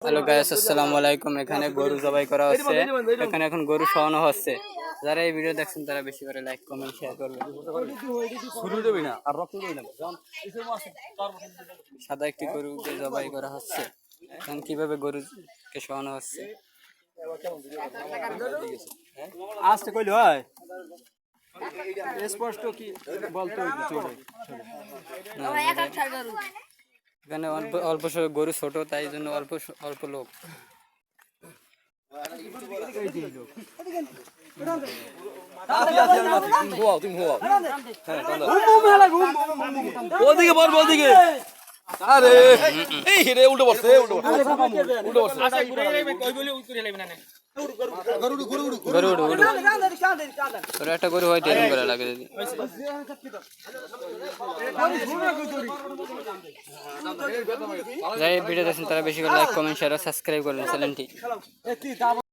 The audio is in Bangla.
হ্যালো গাইস, আসসালামু আলাইকুম। এখানে গরু জবাই করা হচ্ছে। এখানে এখন গরু শোয়ানো হচ্ছে। যারা এই ভিডিও দেখছেন তারা বেশি করে লাইক কমেন্ট শেয়ার করবেন। সাদা একটি গরুকে জবাই করা হচ্ছে। এখন কিভাবে গরুকে শোয়ানো হচ্ছে আসতে কইল হয় স্পষ্ট কি বলতে চলে এখানে অল্প অল্প গরু ছোট, তাই জন্য অল্প অল্প লোক। ওদিকে বল ওদিকে আরে এই রে উল্টো বসে উল্টো বসে গরু একটা গরু হয় এরকম করে লাগে যদি যাই ভিডিও দেখছেন তারা বেশি করে লাইক কমেন্ট শেয়ার সাবস্ক্রাইব করবেন চ্যানেলটি।